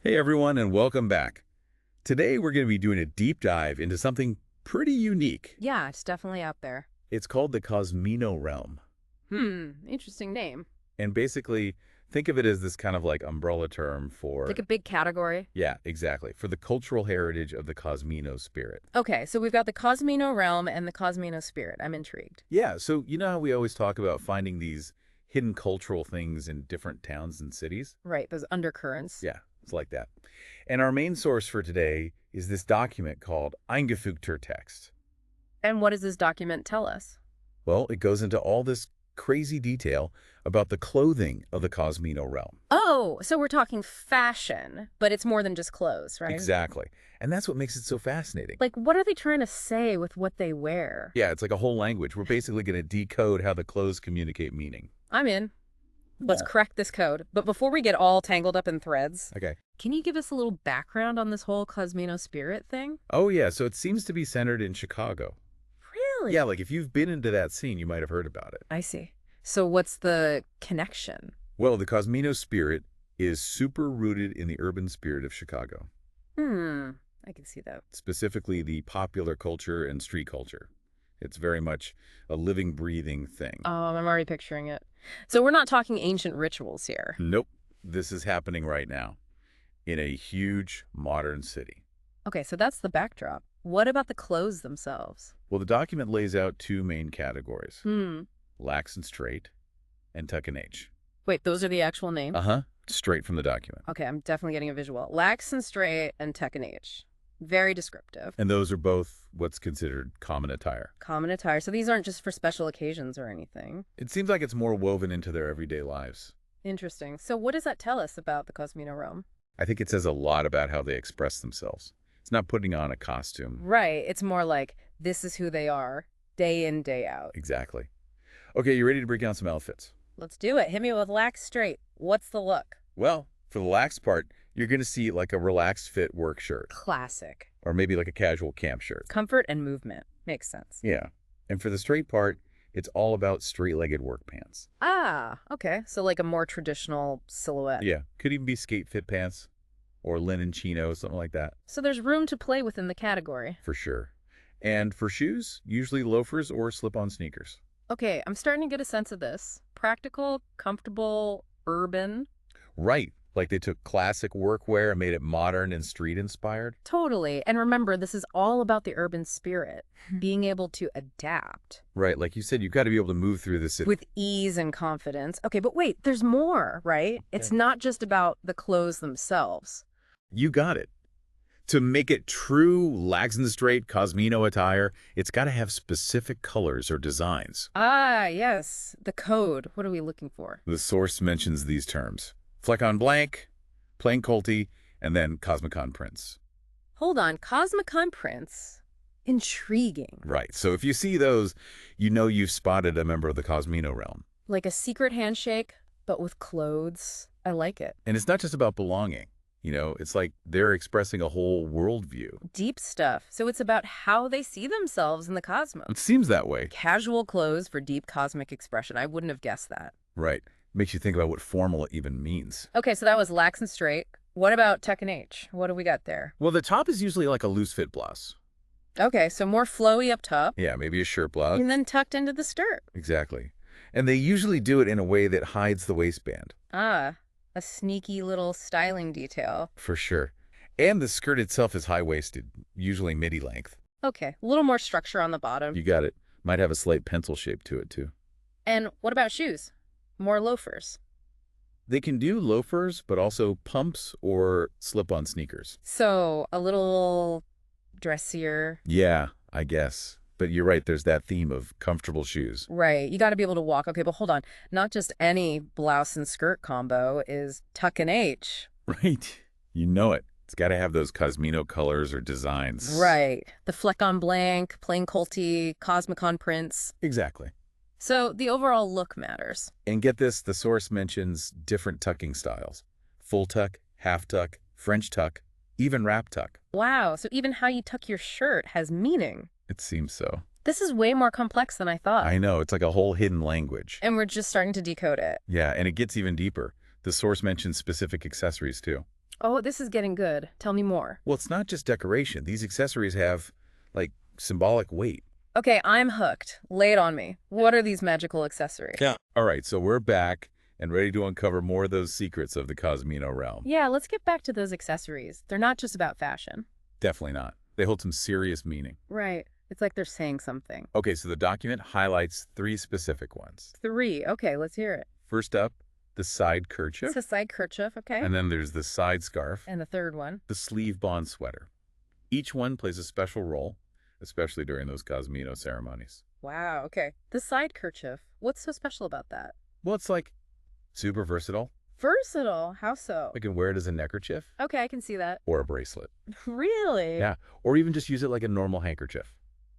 Hey everyone, and welcome back. Today we're going to be doing a deep dive into something pretty unique. Yeah, it's definitely out there. It's called the Cosmino realm. Interesting name. And basically, think of it as this kind of like umbrella term for, Like a big category. yeah, exactly, for the cultural heritage of the Cosmino spirit. Okay, so we've got the Cosmino realm and the Cosmino spirit. I'm intrigued. Yeah, so you know how we always talk about finding these hidden cultural things in different towns and cities? Right, those undercurrents. Yeah, it's like that. And our main source for today is this document called Eingefügter Text. And what does this document tell us? Well, it goes into all this crazy detail about the clothing of the Cosmino realm. Oh, so we're talking fashion, but it's more than just clothes, right? Exactly. And that's what makes it so fascinating. Like, what are they trying to say with what they wear? Yeah, it's like a whole language. We're basically going to decode how the clothes communicate meaning. I'm in. Let's Yeah. crack this code. But before we get all tangled up in threads, Okay. can you give us a little background on this whole Cosmino spirit thing? Oh, yeah, so it seems to be centered in Chicago. Really? Yeah, like if you've been into that scene, you might have heard about it. I see. So what's the connection? Well, the Cosmino spirit is super rooted in the urban spirit of Chicago, I can see that. specifically the popular culture and street culture. It's very much a living, breathing thing. I'm already picturing it. So we're not talking ancient rituals here. Nope. This is happening right now in a huge modern city. Okay, so that's the backdrop. What about the clothes themselves? Well, the document lays out two main categories, Hmm. lax and straight, and tuck and H. Wait, those are the actual names? Uh-huh. Straight from the document. Okay, I'm definitely getting a visual. Lax and straight and tech and age. Very descriptive. And those are both what's considered common attire. Common attire. So these aren't just for special occasions or anything. It seems like it's more woven into their everyday lives. Interesting. So what does that tell us about the Cosmino realm? I think it says a lot about how they express themselves. It's not putting on a costume. Right. It's more like this is who they are, day in, day out. Exactly. Okay, you ready to break down some outfits? Let's do it. Hit me with lax straight. What's the look? Well, for the lax part, you're going to see like a relaxed fit work shirt, Classic. or maybe like a casual camp shirt. Comfort and movement. Makes sense. Yeah. And for the straight part, it's all about straight-legged work pants. Ah, okay. So like a more traditional silhouette. Yeah. Could even be skate fit pants or linen chinos, something like that, So there's room to play within the category. for sure. And for shoes, usually loafers or slip-on sneakers. Okay, I'm starting to get a sense of this. Practical, comfortable, urban. Right. Like they took classic workwear and made it modern and street-inspired. Totally. And remember, this is all about the urban spirit, being able to adapt Right. Like you said, you've got to be able to move through this. with ease and confidence. Okay, but wait, there's more, right? It's not just about the clothes themselves. You got it. To make it true lax and straight Cosmino attire, it's got to have specific colors or designs. Ah, yes. The code. What are we looking for? The source mentions these terms: fleck on blank, plain colty, and then Cosmicon prints. Hold on. Cosmicon prints. Intriguing. Right. So if you see those, you know you've spotted a member of the Cosmino realm. Like a secret handshake, but with clothes. I like it. And it's not just about belonging. You know, it's like they're expressing a whole worldview. Deep stuff. So it's about how they see themselves in the cosmos. It seems that way. Casual clothes for deep cosmic expression. I wouldn't have guessed that. Right. Makes you think about what formal even means. Okay, so that was lax and straight. What about tech and H? What do we got there? Well, the top is usually like a loose fit blouse. Okay, so more flowy up top. Yeah, maybe a shirt blouse. And then tucked into the skirt. Exactly. And they usually do it in a way that hides the waistband. Ah, a sneaky little styling detail. For sure. And the skirt itself is high-waisted, usually midi length. Okay, a little more structure on the bottom. You got it. Might have a slight pencil shape to it, too. And what about shoes? More loafers. They can do loafers, but also pumps or slip-on sneakers. So a little dressier. Yeah, I guess. But you're right, there's that theme of comfortable shoes. Right, you got to be able to walk. Okay, but hold on. Not just any blouse and skirt combo is tuck and H. Right. You know it. It's got to have those Cosmino colors or designs. Right. The fleck on blank, plain colty, Cosmicon prints. Exactly. So the overall look matters. And get this, the source mentions different tucking styles. Full tuck, half tuck, French tuck, even wrap tuck. Wow, so even how you tuck your shirt has meaning. It seems so. This is way more complex than I thought. I know, it's like a whole hidden language. And we're just starting to decode it. Yeah, and it gets even deeper. The source mentions specific accessories too. Oh, this is getting good. Tell me more. Well, it's not just decoration. These accessories have, like, symbolic weight. Okay, I'm hooked. Lay it on me. What are these magical accessories? Yeah. All right, so we're back and ready to uncover more of those secrets of the Cosmino realm. Yeah, let's get back to those accessories. They're not just about fashion. Definitely not. They hold some serious meaning. Right. It's like they're saying something. Okay, so the document highlights 3 specific ones. 3. Okay, let's hear it. First up, the side kerchief. It's a side kerchief, okay? And then there's the side scarf, And the third one. the sleeve bond sweater. Each one plays a special role, especially during those Cosmino ceremonies. Wow, okay. The side kerchief. What's so special about that? Well, it's like super versatile. Versatile. How so? I can wear it as a neckerchief Okay, I can see that. or a bracelet. Really? Yeah, or even just use it like a normal handkerchief.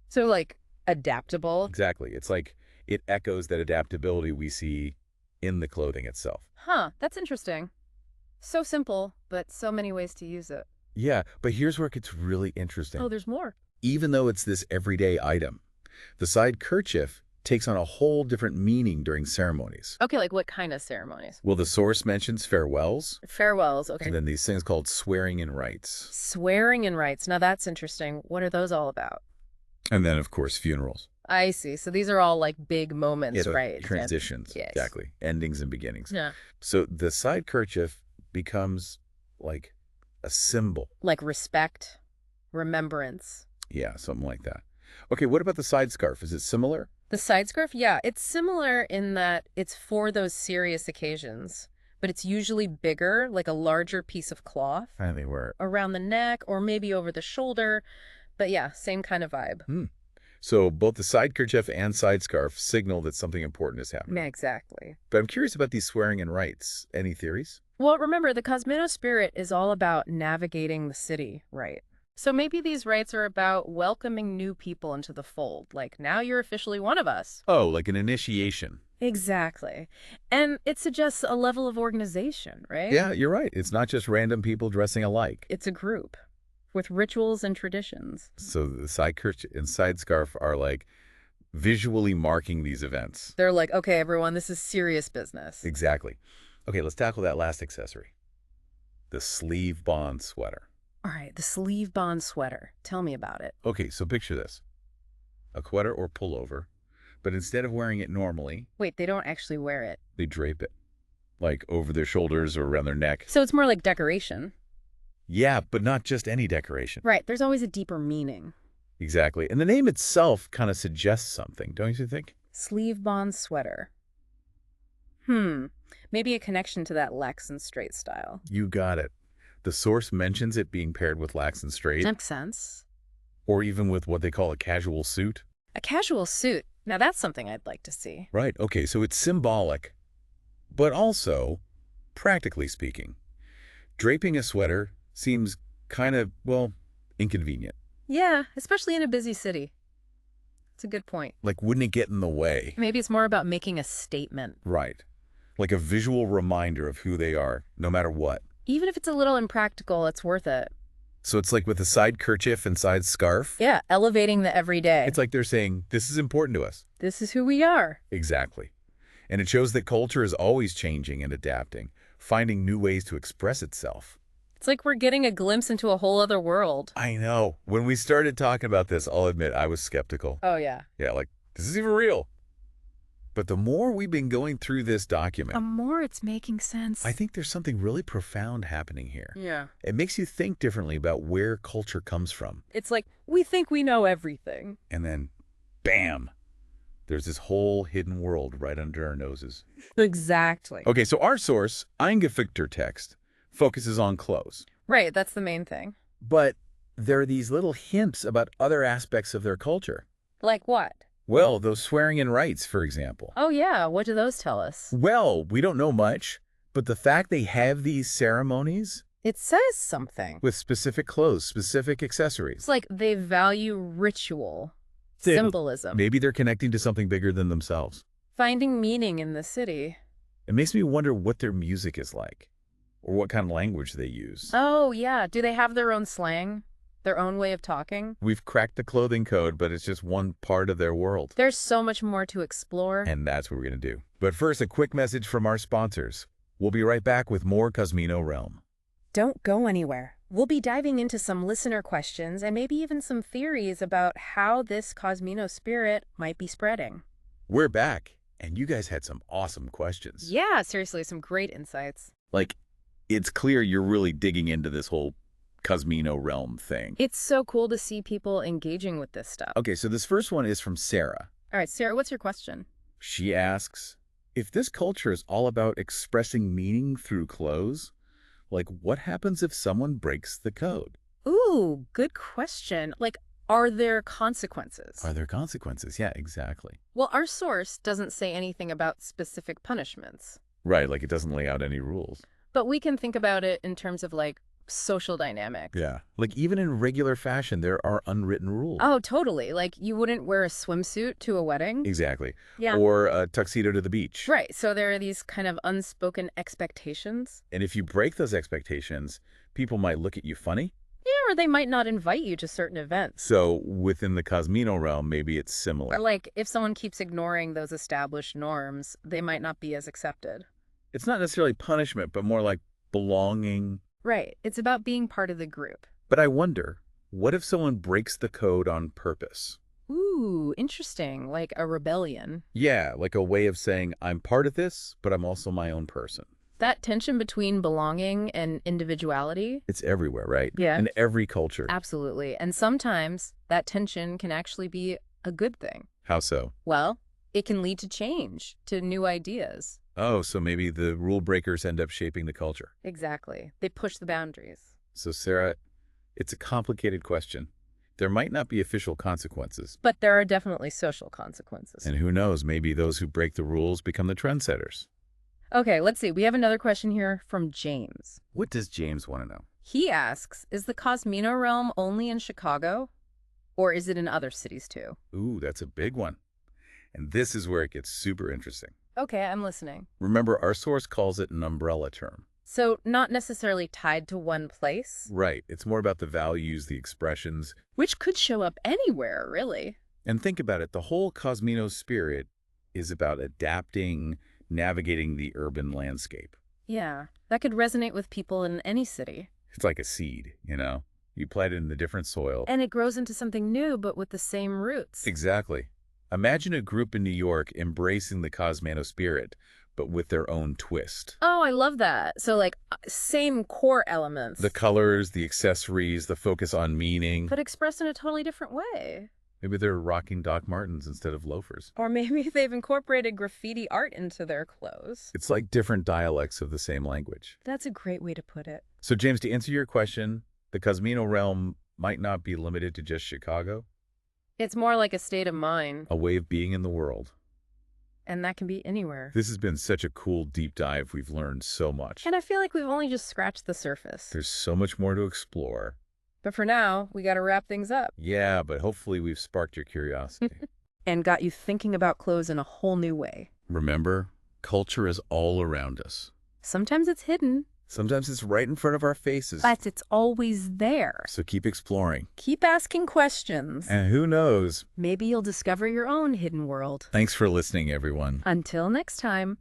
So, like, adaptable? Exactly. It's like it echoes that adaptability we see in the clothing itself. Huh, that's interesting. So simple, but so many ways to use it. Yeah, but here's where it gets really interesting. Oh, there's more. Even though it's this everyday item, the side kerchief takes on a whole different meaning during ceremonies. Okay, like what kind of ceremonies? Well, the source mentions farewells, Farewells, okay. and then these things called swearing in rites. Swearing in rites. Now that's interesting. What are those all about? And then, of course, funerals. I see. So these are all like big moments, Yeah, right? transitions. Yes. Exactly. Endings and beginnings. Yeah. So the side kerchief becomes like a symbol. Like respect, remembrance. Yeah, something like that. Okay, what about the side scarf? Is it similar? The side scarf, yeah, it's similar in that it's for those serious occasions, but it's usually bigger, like a larger piece of cloth I think wear it. around the neck or maybe over the shoulder. But yeah, same kind of vibe. So both the side kerchief and side scarf signal that something important is happening. Yeah, exactly. But I'm curious about these swearing in rites. Any theories? Well, remember, the Cosmino spirit is all about navigating the city, right? So maybe these rites are about welcoming new people into the fold, like now you're officially one of us. Oh, like an initiation. Exactly. And it suggests a level of organization, right? Yeah, you're right. It's not just random people dressing alike. It's a group with rituals and traditions. So the side kerchief and side scarf are like visually marking these events. They're like, okay, everyone, this is serious business. Exactly. Okay, let's tackle that last accessory. The sleeve bond sweater. All right, the sleeve bond sweater. Tell me about it. Okay, so picture this. A sweater or pullover, but instead of wearing it normally, Wait, they don't actually wear it. they drape it, like over their shoulders or around their neck. So it's more like decoration. Yeah, but not just any decoration. Right, there's always a deeper meaning. Exactly. And the name itself kind of suggests something, don't you think? Sleeve bond sweater. Maybe a connection to that lax and straight style. You got it. The source mentions it being paired with lax and straight, Makes sense. or even with what they call a casual suit. A casual suit. Now that's something I'd like to see. Right, okay, so it's symbolic, but also, practically speaking, draping a sweater seems kind of, well, inconvenient. Yeah, especially in a busy city. It's a good point. Like, wouldn't it get in the way? Maybe it's more about making a statement. Right. Like a visual reminder of who they are, no matter what. Even if it's a little impractical, it's worth it. So it's like with the side kerchief and side scarf. Yeah, elevating the everyday. It's like they're saying, this is important to us. This is who we are. Exactly. And it shows that culture is always changing and adapting, finding new ways to express itself. It's like we're getting a glimpse into a whole other world. I know. When we started talking about this, I'll admit I was skeptical. Oh, yeah. Yeah, like, this is even real. But the more we've been going through this document, The more it's making sense. I think there's something really profound happening here. Yeah. It makes you think differently about where culture comes from. It's like, we think we know everything. And then, bam, there's this whole hidden world right under our noses. Exactly. Okay, so our source, Eingefügter text, focuses on clothes. Right, that's the main thing. But there are these little hints about other aspects of their culture. Like what? Well, those swearing in rites, for example. Oh, yeah. What do those tell us? Well, we don't know much, but the fact they have these ceremonies It says something. with specific clothes, specific accessories. It's like they value ritual, They- symbolism, Maybe they're connecting to something bigger than themselves. finding meaning in the city. It makes me wonder what their music is like, or what kind of language they use. Oh, yeah. Do they have their own slang? Their own way of talking? We've cracked the clothing code, but it's just one part of their world. There's so much more to explore. And that's what we're going to do. But first, a quick message from our sponsors. We'll be right back with more Cosmino Realm. Don't go anywhere. We'll be diving into some listener questions and maybe even some theories about how this Cosmino spirit might be spreading. We're back, and you guys had some awesome questions. Yeah, seriously, some great insights. Like, it's clear you're really digging into this whole Cosmino realm thing. It's so cool to see people engaging with this stuff. Okay, so this first one is from Sarah. All right, Sarah, what's your question? She asks, if this culture is all about expressing meaning through clothes, like what happens if someone breaks the code? Ooh, good question. Like, are there consequences? Are there consequences? Yeah, exactly. Well, our source doesn't say anything about specific punishments. Right, like it doesn't lay out any rules. But we can think about it in terms of, like, social dynamics. Yeah. Like even in regular fashion, there are unwritten rules. Oh, totally. Like, you wouldn't wear a swimsuit to a wedding. Exactly. Yeah. Or a tuxedo to the beach. Right. So there are these kind of unspoken expectations. And if you break those expectations, people might look at you funny. Yeah, or they might not invite you to certain events. So within the Cosmino realm, maybe it's Or similar. like, if someone keeps ignoring those established norms, they might not be as accepted. It's not necessarily punishment, but more like belonging. Right. It's about being part of the group. But I wonder, what if someone breaks the code on purpose? Ooh, interesting. Like a rebellion. Yeah, like a way of saying, I'm part of this, but I'm also my own person. That tension between belonging and individuality. It's everywhere, right? Yeah. In every culture. Absolutely. And sometimes that tension can actually be a good thing. How so? Well, it can lead to change, to new ideas. Oh, so maybe the rule breakers end up shaping the culture. Exactly. They push the boundaries. So, Sarah, it's a complicated question. There might not be official consequences. But there are definitely social consequences. And who knows, maybe those who break the rules become the trendsetters. Okay, let's see. We have another question here from James. What does James want to know? He asks, is the Cosmino realm only in Chicago? Or is it in other cities too? Ooh, that's a big one. And this is where it gets super interesting. Okay, I'm listening. Remember, our source calls it an umbrella term. So not necessarily tied to one place? Right. It's more about the values, the expressions. Which could show up anywhere, really. And think about it. The whole Cosmino spirit is about adapting, navigating the urban landscape. Yeah, that could resonate with people in any city. It's like a seed, you know? You plant it in a different soil. And it grows into something new, but with the same roots. Exactly. Imagine a group in New York embracing the Cosmano spirit, but with their own twist. Oh, I love that. So, like, same core elements. The colors, the accessories, the focus on meaning. But expressed in a totally different way. Maybe they're rocking Doc Martens instead of loafers. Or maybe they've incorporated graffiti art into their clothes. It's like different dialects of the same language. That's a great way to put it. So, James, to answer your question, the Cosmino realm might not be limited to just Chicago. It's more like a state of mind. A way of being in the world. And that can be anywhere. This has been such a cool deep dive. We've learned so much. And I feel like we've only just scratched the surface. There's so much more to explore. But for now, we got to wrap things up. Yeah, but hopefully we've sparked your curiosity. And got you thinking about clothes in a whole new way. Remember, culture is all around us. Sometimes it's hidden. Sometimes it's right in front of our faces. But it's always there. So keep exploring. Keep asking questions. And who knows? Maybe you'll discover your own hidden world. Thanks for listening, everyone. Until next time.